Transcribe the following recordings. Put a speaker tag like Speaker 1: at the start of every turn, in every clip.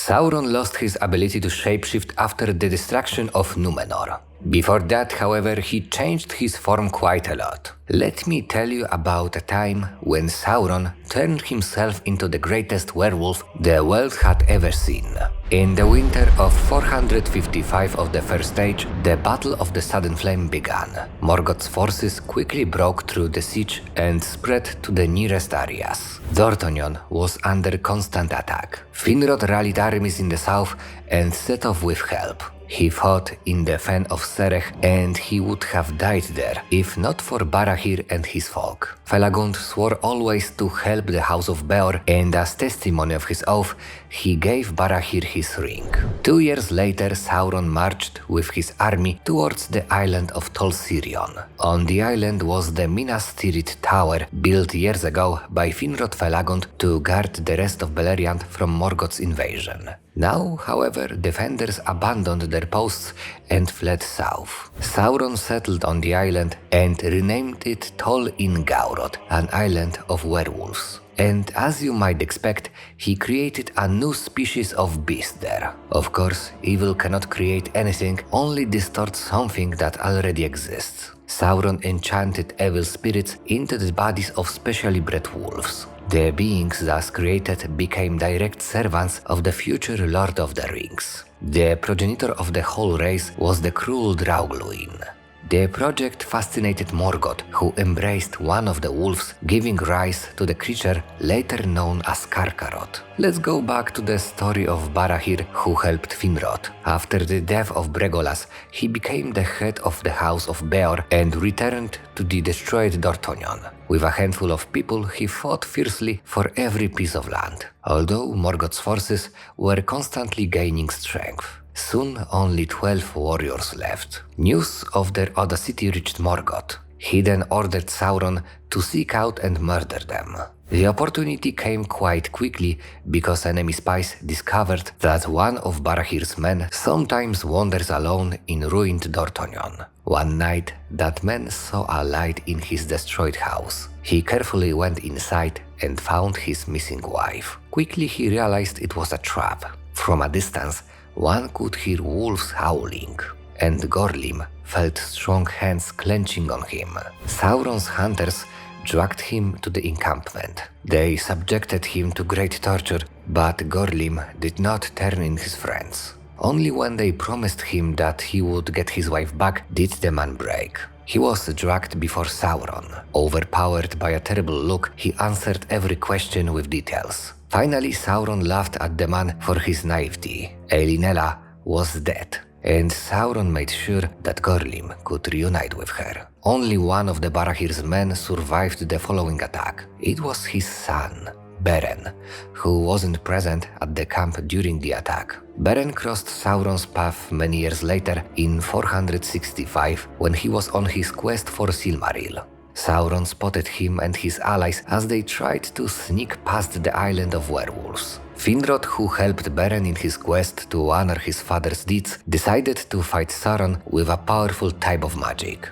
Speaker 1: Sauron lost his ability to shapeshift after the destruction of Númenor. Before that, however, he changed his form quite a lot. Let me tell you about a time when Sauron turned himself into the greatest werewolf the world had ever seen. In the winter of 455 of the First Age, the Battle of the Sudden Flame began. Morgoth's forces quickly broke through the siege and spread to the nearest areas. Dortonion was under constant attack. Finrod rallied armies in the south and set off with help. He fought in the Fen of Serech, and he would have died there if not for Barahir and his folk. Felagund swore always to help the House of Beor, and as testimony of his oath, he gave Barahir his ring. 2 years later, Sauron marched with his army towards the island of Tol Sirion. On the island was the Minas Tirith Tower, built years ago by Finrod Felagund to guard the rest of Beleriand from Morgoth's invasion. Now, however, defenders abandoned their posts and fled south. Sauron settled on the island and renamed it Tol in Gaurod, an island of werewolves. And as you might expect, he created a new species of beast there. Of course, evil cannot create anything, only distort something that already exists. Sauron enchanted evil spirits into the bodies of specially bred wolves. The beings thus created became direct servants of the future Lord of the Rings. The progenitor of the whole race was the cruel Lúthien. The project fascinated Morgoth, who embraced one of the wolves, giving rise to the creature later known as Karkaroth. Let's go back to the story of Barahir, who helped Finrod. After the death of Bregolas, he became the head of the House of Beor and returned to the destroyed Dortonion. With a handful of people, he fought fiercely for every piece of land, although Morgoth's forces were constantly gaining strength. Soon only 12 warriors left. News of their audacity reached Morgoth. He then ordered Sauron to seek out and murder them. The opportunity came quite quickly because enemy spies discovered that one of Barahir's men sometimes wanders alone in ruined Dortonion. One night, that man saw a light in his destroyed house. He carefully went inside and found his missing wife. Quickly he realized it was a trap. From a distance, one could hear wolves howling, and Gorim felt strong hands clenching on him. Sauron's hunters dragged him to the encampment. They subjected him to great torture, but Gorim did not turn in his friends. Only when they promised him that he would get his wife back did the man break. He was dragged before Sauron. Overpowered by a terrible look, he answered every question with details. Finally, Sauron laughed at the man for his naivety. Elinella was dead, and Sauron made sure that Gorim could reunite with her. Only one of the Barahir's men survived the following attack. It was his son, Beren, who wasn't present at the camp during the attack. Beren crossed Sauron's path many years later in 465 when he was on his quest for Silmaril. Sauron spotted him and his allies as they tried to sneak past the island of werewolves. Finrod, who helped Beren in his quest to honor his father's deeds, decided to fight Sauron with a powerful type of magic: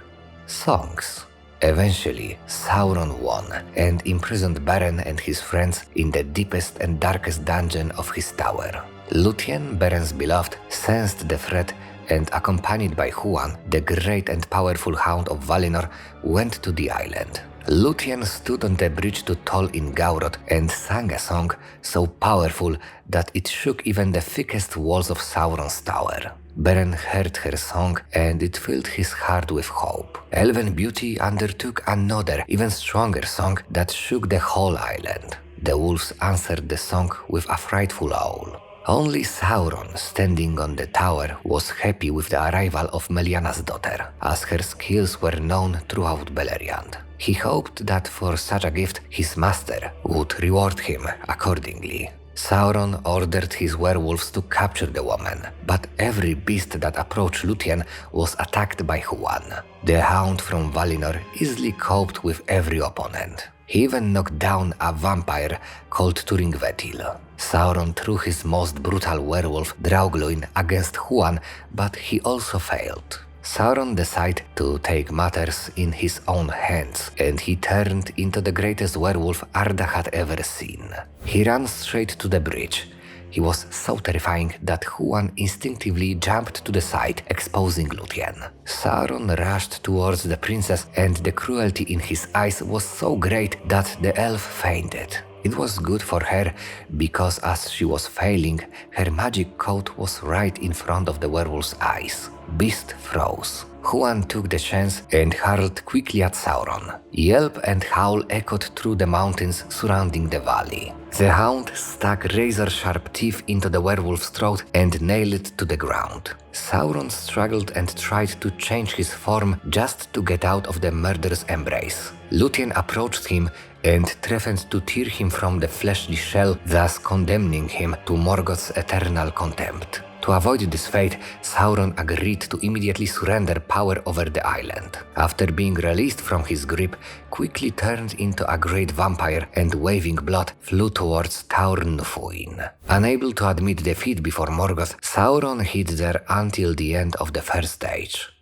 Speaker 1: songs. Eventually, Sauron won and imprisoned Beren and his friends in the deepest and darkest dungeon of his tower. Lúthien, Beren's beloved, sensed the threat and, accompanied by Huan, the great and powerful Hound of Valinor, went to the island. Lúthien stood on the bridge to Tol in Gaurod and sang a song so powerful that it shook even the thickest walls of Sauron's tower. Beren heard her song and it filled his heart with hope. Elven Beauty undertook another, even stronger song that shook the whole island. The wolves answered the song with a frightful howl. Only Sauron, standing on the tower, was happy with the arrival of Meliana's daughter, as her skills were known throughout Beleriand. He hoped that for such a gift his master would reward him accordingly. Sauron ordered his werewolves to capture the woman, but every beast that approached Lúthien was attacked by Huan. The Hound from Valinor easily coped with every opponent. He even knocked down a vampire called Turingvetil. Sauron threw his most brutal werewolf, Draugluin, against Huan, but he also failed. Sauron decided to take matters in his own hands, and he turned into the greatest werewolf Arda had ever seen. He ran straight to the bridge. He was so terrifying that Huan instinctively jumped to the side, exposing Lúthien. Sauron rushed towards the princess, and the cruelty in his eyes was so great that the elf fainted. It was good for her, because as she was failing, her magic coat was right in front of the werewolf's eyes. Beast froze. Huan took the chance and hurled quickly at Sauron. Yelp and howl echoed through the mountains surrounding the valley. The hound stuck razor-sharp teeth into the werewolf's throat and nailed it to the ground. Sauron struggled and tried to change his form just to get out of the murderous embrace. Lúthien approached him and threatened to tear him from the fleshly shell, thus condemning him to Morgoth's eternal contempt. To avoid this fate, Sauron agreed to immediately surrender power over the island. After being released from his grip, quickly turned into a great vampire and, waving blood, flew towards Taur Nufuin. Unable to admit defeat before Morgoth, Sauron hid there until the end of the first stage.